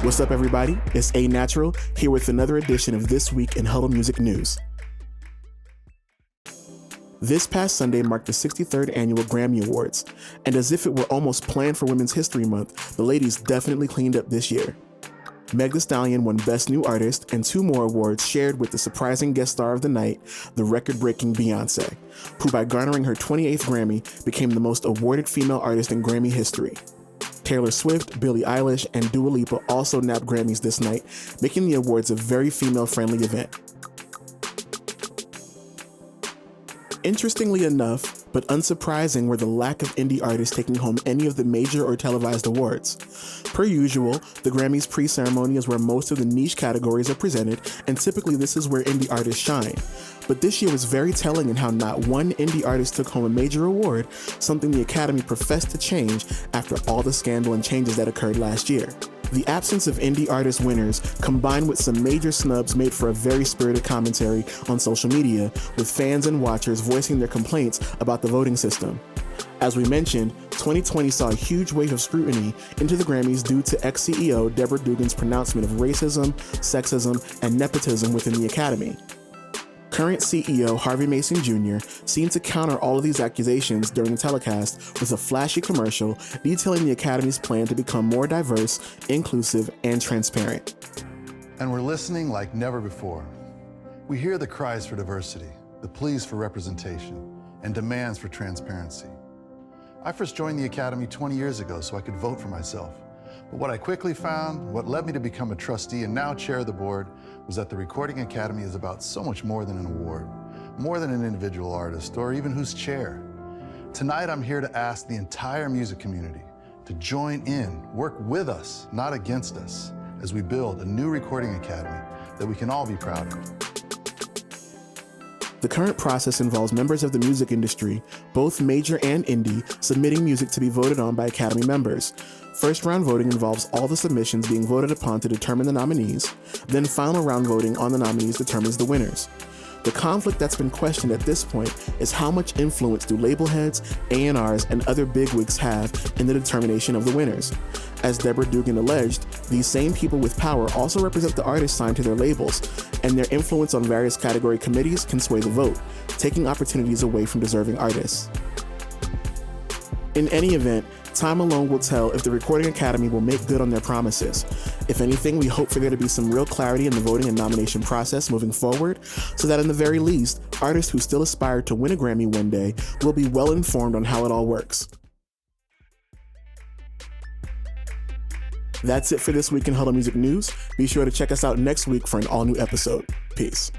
What's up, everybody? It's A Natural here with another edition of This Week in Huddle Music News. This past Sunday marked the 63rd annual Grammy Awards, and as if it were almost planned for Women's History Month, the ladies definitely cleaned up this year. Meg the Stallion won Best New Artist and 2 more awards shared with the surprising guest star of the night, the record-breaking Beyonce, who by garnering her 28th Grammy became the most awarded female artist in Grammy history. Taylor Swift, Billie Eilish, and Dua Lipa also nabbed Grammys this night, making the awards a very female-friendly event. Interestingly enough, but unsurprising, were the lack of indie artists taking home any of the major or televised awards. Per usual, the Grammys pre-ceremony is where most of the niche categories are presented, and typically this is where indie artists shine. But this year was very telling in how not one indie artist took home a major award, something the Academy professed to change after all the scandal and changes that occurred last year. The absence of indie artist winners, combined with some major snubs, made for a very spirited commentary on social media, with fans and watchers voicing their complaints about the voting system. As we mentioned, 2020 saw a huge wave of scrutiny into the Grammys due to ex-CEO Deborah Dugan's pronouncement of racism, sexism, and nepotism within the Academy. Current CEO Harvey Mason Jr. seemed to counter all of these accusations during the telecast with a flashy commercial detailing the Academy's plan to become more diverse, inclusive, and transparent. And we're listening like never before. We hear the cries for diversity, the pleas for representation, and demands for transparency. I first joined the Academy 20 years ago so I could vote for myself. But what I quickly found, what led me to become a trustee and now chair of the board, was that the Recording Academy is about so much more than an award, more than an individual artist, or even who's chair. Tonight, I'm here to ask the entire music community to join in, work with us, not against us, as we build a new Recording Academy that we can all be proud of. The current process involves members of the music industry, both major and indie, submitting music to be voted on by Academy members. First round voting involves all the submissions being voted upon to determine the nominees, then final round voting on the nominees determines the winners. The conflict that's been questioned at this point is how much influence do label heads, A&Rs, and other bigwigs have in the determination of the winners. As Deborah Dugan alleged, these same people with power also represent the artists signed to their labels, and their influence on various category committees can sway the vote, taking opportunities away from deserving artists. In any event, time alone will tell if the Recording Academy will make good on their promises. If anything, we hope for there to be some real clarity in the voting and nomination process moving forward, so that in the very least, artists who still aspire to win a Grammy one day will be well informed on how it all works. That's it for this week in Huddle Music News. Be sure to check us out next week for an all-new episode. Peace.